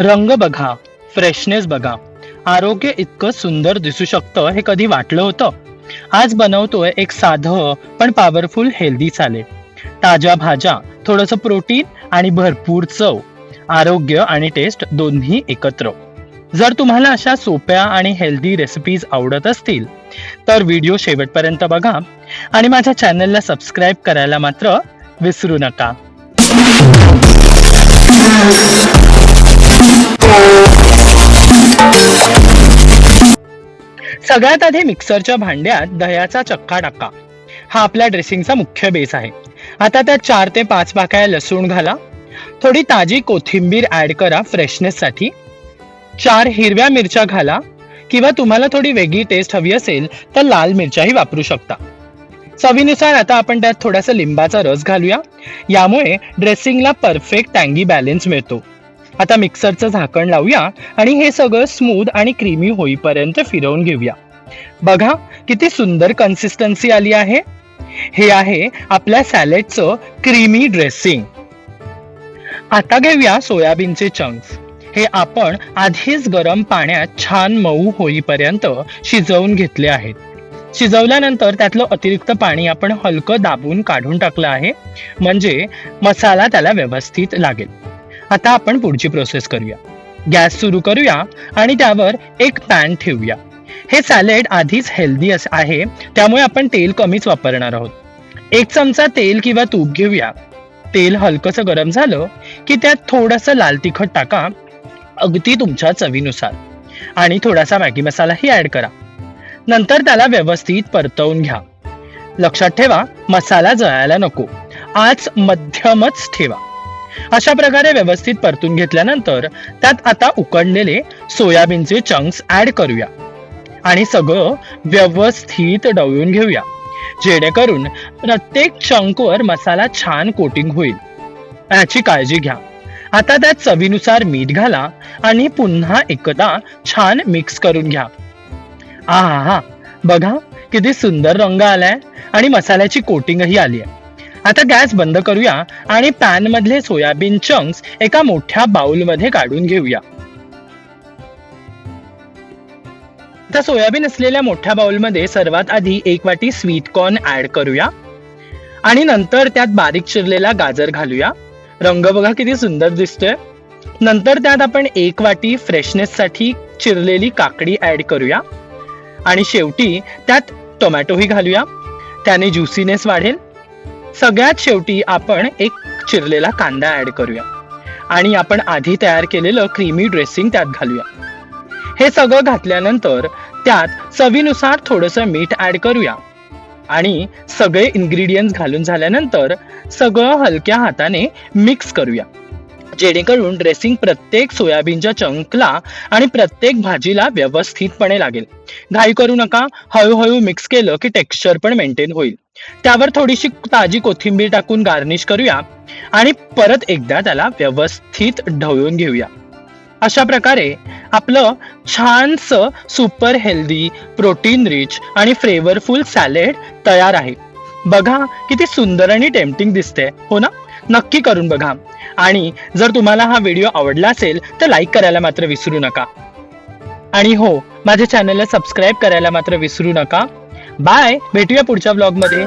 रंग बघा, फ्रेशनेस बघा, आरोग्य इतकं सुंदर दिसू शकतं हे कधी वाटलं होतं? आज बनवतोय एक साधं पण पॉवरफुल हेल्दी सॅलेड. ताज्या भाज्या, थोडंसं प्रोटीन आणि भरपूर चव. आरोग्य आणि टेस्ट दोन्ही एकत्र. जर तुम्हाला अशा सोप्या आणि हेल्दी रेसिपीज आवडत असतील तर व्हिडिओ शेवटपर्यंत बघा आणि माझ्या चॅनलला सबस्क्राईब करायला मात्र विसरू नका. सगळ्यात आधी मिक्सरच्या भांड्यात दह्याचा चक्का टाका. हा आपल्या ड्रेसिंगचा मुख्य बेस आहे. आता त्यात 4 ते 5 पाकळ्या लसूण घाला. थोडी ताजी कोथिंबीर ऍड करा फ्रेशनेससाठी. 4 हिरव्या मिरच्या घाला किंवा तुम्हाला थोडी वेगळी टेस्ट हवी असेल तर लाल मिरच्याही वापरू शकता. चवीनुसार आता आपण त्यात थोडासा लिंबाचा रस घालूया. यामुळे ड्रेसिंगला परफेक्ट टँगी बॅलन्स मिळतो. आता मिक्सरचं झाकण लावूया आणि हे सगळं स्मूथ आणि क्रीमी होईपर्यंत फिरवून घेऊया. बघा किती सुंदर कन्सिस्टन्सी आली आहे. हे आहे आपल्या सॅलेडचं क्रीमी ड्रेसिंग. आता घेऊया सोयाबीनचे चंक्स. हे आपण आधीच गरम पाण्यात छान मऊ होईपर्यंत शिजवून घेतले आहेत. शिजवल्यानंतर त्यातलं अतिरिक्त पाणी आपण हलकं दाबून काढून टाकलं आहे, म्हणजे मसाला त्याला व्यवस्थित लागेल. आता आपण पुढची प्रोसेस करूया. गॅस सुरू करूया आणि त्यावर एक पॅन ठेवूया. हे सॅलेड आधीच हेल्दी आहे, त्यामुळे आपण तेल कमीच वापरणार आहोत. 1 चमचा तेल किंवा तूप घेऊया. तेल हलकंसं गरम झालं की त्यात थोडंसं लाल तिखट टाका, अगदी तुमच्या चवीनुसार, आणि थोडासा मॅगी मसालाही ऍड करा. नंतर त्याला व्यवस्थित परतवून घ्या. लक्षात ठेवा, मसाला जळायला नको. आच मध्यमच ठेवा. अशा प्रकारे व्यवस्थित परतून घेतल्यानंतर त्यात आता उकडलेले सोयाबीनचे चंक्स ऍड करूया आणि सगळं व्यवस्थित ढवळून घेऊया, जेणेकरून प्रत्येक चंकवर मसाला छान कोटिंग होईल. याची काळजी घ्या. आता त्यात चवीनुसार मीठ घाला आणि पुन्हा एकदा छान मिक्स करून घ्या. आहा, बघा किती सुंदर रंग आलाय आणि मसाल्याची कोटिंगही आली आहे. आता गॅस बंद करूया आणि पॅन मधले सोयाबीन चंक्स एका मोठ्या बाउल मध्ये काढून घेऊया. आता सोयाबीन असलेल्या मोठ्या बाउल मध्ये सर्वात आधी 1 वाटी स्वीट कॉर्न ऍड करूया आणि नंतर त्यात बारीक चिरलेला गाजर घालूया. रंग बघा किती सुंदर दिसतोय. नंतर त्यात आपण 1 वाटी फ्रेशनेस साठी चिरलेली काकडी ऍड करूया आणि शेवटी त्यात टोमॅटोही घालूया, त्याने ज्युसीनेस वाढेल. सगळ्यात शेवटी आपण एक चिरलेला कांदा ऍड करूया आणि आपण आधी तयार केलेलं क्रीमी ड्रेसिंग त्यात घालूया. हे सगळं घातल्यानंतर त्यात चवीनुसार थोडंसं मीठ ऍड करूया आणि सगळे इन्ग्रेडियंट्स घालून झाल्यानंतर सगळं हलक्या हाताने मिक्स करूया, जेणेकरून ड्रेसिंग प्रत्येक सोयाबीनच्या चंकला आणि प्रत्येक भाजीला व्यवस्थितपणे लागेल. घाई करू नका. हळूहळू मिक्स केलं की टेक्स्चर पण मेंटेन होईल. त्यावर थोडीशी ताजी कोथिंबीर टाकून गार्निश करूया आणि परत एकदा त्याला व्यवस्थित ढवळून घेऊया. अशा प्रकारे आपलं छानसं सुपर हेल्दी, प्रोटीन रिच आणि फ्लेवरफुल सॅलेड तयार आहे. बघा किती सुंदर आणि टेम्पटिंग दिसते, हो ना? नक्की करून बघा. आणि जर तुम्हाला हा व्हिडिओ आवडला असेल तर लाईक करायला मात्र विसरू नका. आणि हो, माझ्या चॅनलला सबस्क्राईब करायला मात्र विसरू नका. बाय, भेटूया पुढच्या व्लॉग मध्ये.